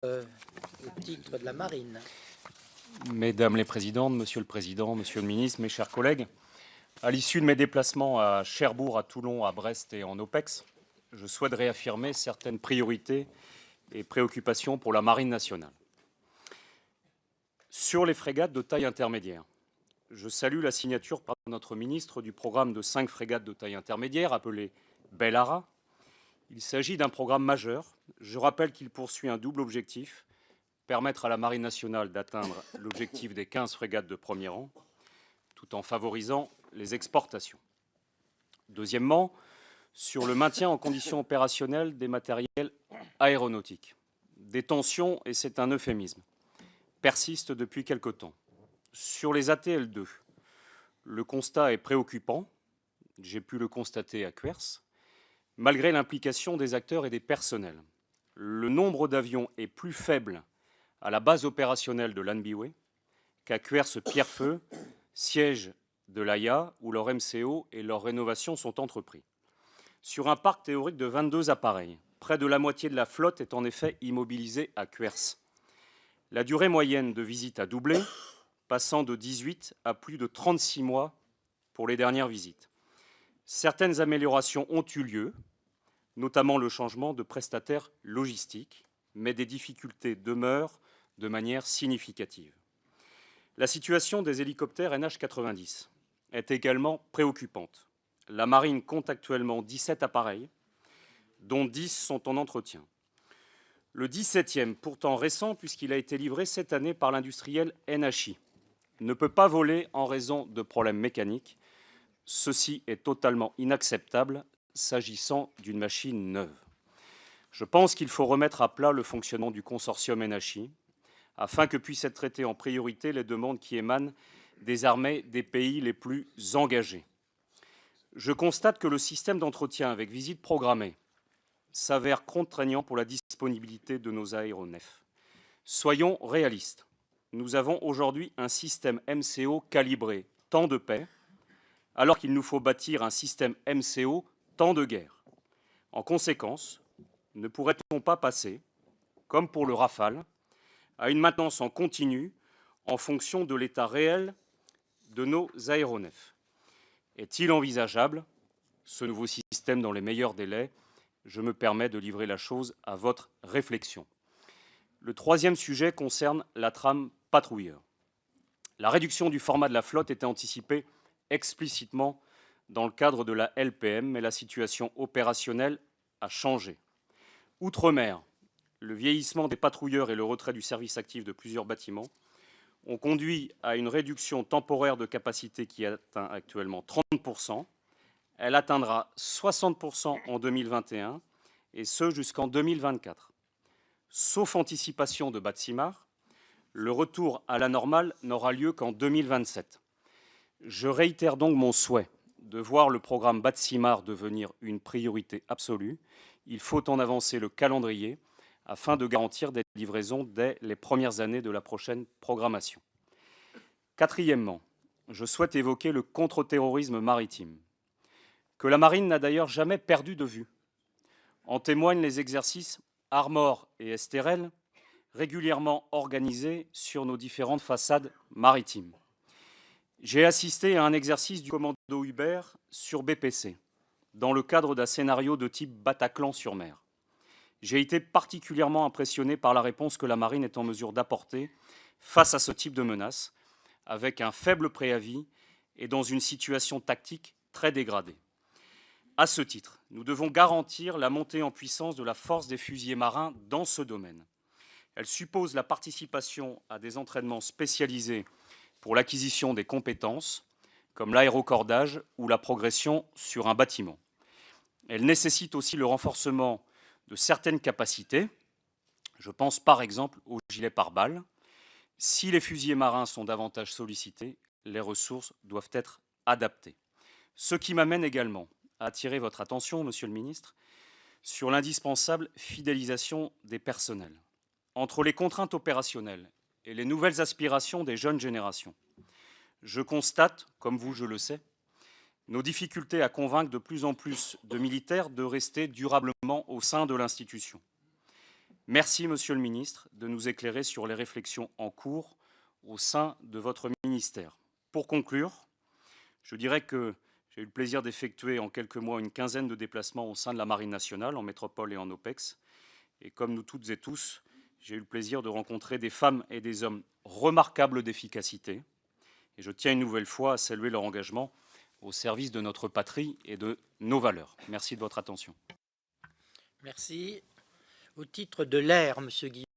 au titre de la marine. Mesdames les présidentes, Monsieur le Président, Monsieur le Ministre, mes chers collègues, à l'issue de mes déplacements à Cherbourg, à Toulon, à Brest et en OPEX, je souhaite réaffirmer certaines priorités et préoccupations pour la Marine nationale. Sur les frégates de taille intermédiaire, je salue la signature par notre ministre du programme de 5 frégates de taille intermédiaire, appelé Bellara. Il s'agit d'un programme majeur. Je rappelle qu'il poursuit un double objectif: permettre à la Marine nationale d'atteindre l'objectif des 15 frégates de premier rang, tout en favorisant les exportations. Deuxièmement, sur le maintien en condition opérationnelle des matériels aéronautiques. Des tensions, et c'est un euphémisme, persistent depuis quelque temps. Sur les ATL2, le constat est préoccupant. J'ai pu le constater à Cuers, malgré l'implication des acteurs et des personnels. Le nombre d'avions est plus faible à la base opérationnelle de l'Anbiway qu'à Cuers-Pierrefeu, siège de l'AIA, où leur MCO et leur rénovation sont entrepris. Sur un parc théorique de 22 appareils, près de la moitié de la flotte est en effet immobilisée à Cuers. La durée moyenne de visite a doublé, passant de 18 à plus de 36 mois pour les dernières visites. Certaines améliorations ont eu lieu, notamment le changement de prestataire logistique, mais des difficultés demeurent de manière significative. La situation des hélicoptères NH90 est également préoccupante. La Marine compte actuellement 17 appareils, dont 10 sont en entretien. Le 17e, pourtant récent puisqu'il a été livré cette année par l'industriel NHI, ne peut pas voler en raison de problèmes mécaniques. Ceci est totalement inacceptable s'agissant d'une machine neuve. Je pense qu'il faut remettre à plat le fonctionnement du consortium NHI afin que puissent être traitées en priorité les demandes qui émanent des armées des pays les plus engagés. Je constate que le système d'entretien avec visite programmée s'avère contraignant pour la disponibilité de nos aéronefs. Soyons réalistes. Nous avons aujourd'hui un système MCO calibré temps de paix, alors qu'il nous faut bâtir un système MCO temps de guerre. En conséquence, ne pourrait-on pas passer, comme pour le Rafale, à une maintenance en continu en fonction de l'état réel de nos aéronefs? Est-il envisageable ce nouveau système dans les meilleurs délais? Je me permets de livrer la chose à votre réflexion. Le troisième sujet concerne la trame patrouilleur. La réduction du format de la flotte était anticipée explicitement dans le cadre de la LPM, mais la situation opérationnelle a changé. Outre-mer, le vieillissement des patrouilleurs et le retrait du service actif de plusieurs bâtiments ont conduit à une réduction temporaire de capacité qui atteint actuellement 30%. Elle atteindra 60% en 2021, et ce jusqu'en 2024. Sauf anticipation de Batsimar, le retour à la normale n'aura lieu qu'en 2027. Je réitère donc mon souhait de voir le programme Batsimar devenir une priorité absolue. Il faut en avancer le calendrier afin de garantir des livraisons dès les premières années de la prochaine programmation. Quatrièmement, je souhaite évoquer le contre-terrorisme maritime, que la Marine n'a d'ailleurs jamais perdu de vue. En témoignent les exercices Armor et Esterel, régulièrement organisés sur nos différentes façades maritimes. J'ai assisté à un exercice du commando Hubert sur BPC, dans le cadre d'un scénario de type Bataclan-sur-Mer. J'ai été particulièrement impressionné par la réponse que la Marine est en mesure d'apporter face à ce type de menace, avec un faible préavis et dans une situation tactique très dégradée. À ce titre, nous devons garantir la montée en puissance de la force des fusiliers marins dans ce domaine. Elle suppose la participation à des entraînements spécialisés pour l'acquisition des compétences, comme l'aérocordage ou la progression sur un bâtiment. Elle nécessite aussi le renforcement de certaines capacités. Je pense par exemple aux gilets pare-balles. Si les fusiliers marins sont davantage sollicités, les ressources doivent être adaptées. Ce qui m'amène également à attirer votre attention, Monsieur le Ministre, sur l'indispensable fidélisation des personnels. Entre les contraintes opérationnelles et les nouvelles aspirations des jeunes générations, je constate, comme vous je le sais, nos difficultés à convaincre de plus en plus de militaires de rester durablement au sein de l'institution. Merci, Monsieur le ministre, de nous éclairer sur les réflexions en cours au sein de votre ministère. Pour conclure, je dirais que j'ai eu le plaisir d'effectuer en quelques mois une quinzaine de déplacements au sein de la Marine nationale, en métropole et en OPEX. Et comme nous toutes et tous, j'ai eu le plaisir de rencontrer des femmes et des hommes remarquables d'efficacité. Et je tiens une nouvelle fois à saluer leur engagement au service de notre patrie et de nos valeurs. Merci de votre attention. Merci. Au titre de l'air, Monsieur Guillaume.